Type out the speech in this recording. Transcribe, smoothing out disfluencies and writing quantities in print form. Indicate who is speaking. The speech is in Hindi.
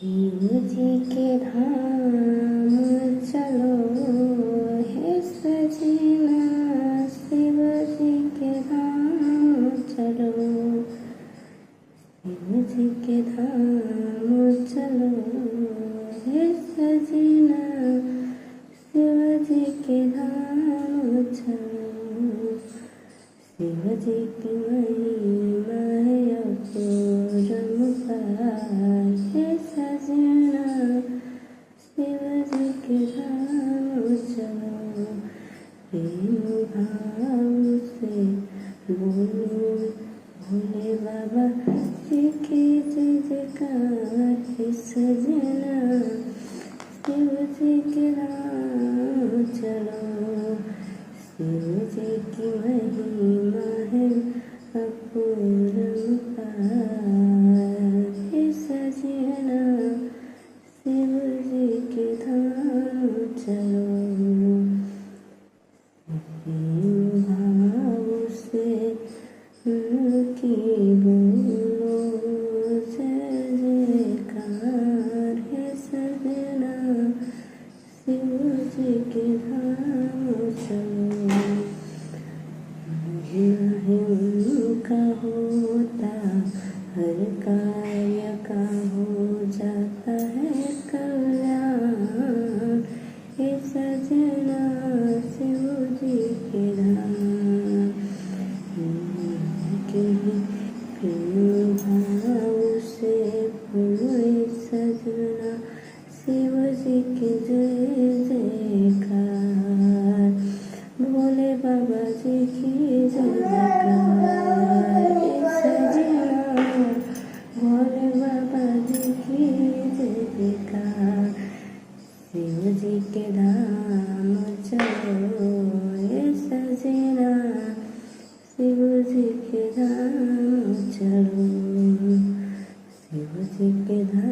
Speaker 1: शिव जी के धाम चलो हे सजना, शिव जी के धाम चलो, शिव जी के धाम चलो हे सजना, शिव जी के धाम चलो। शिव जी की महिमा है अपरंपार हे सजना, शिव जी के धाम चलो। प्रेम भाव से बोलो भोले बाबा जी की जय जयकार हे सजना, शिव जी के धाम चलो। शिव जी की महिमा है अपरंपार हे सजना, शिव जी के धाम चलो। प्रेम भाव से उनकी बोलो जय जयकार हे सजना, शिव जी के धाम चलो। महिमा है उनका होता हर कार्य का हो जाता है कल्याण हे सजना, शिव जी के धाम के प्रेम भाव से बोलो सजना, शिव जी के जय जयकार, भोले बाबा जी की जय जयकार हे सजना, भोले बाबा जी की जय जयकार। शिव जी के धाम चलो हे सजना, शिव जी के धाम चलो, शिव जी के धाम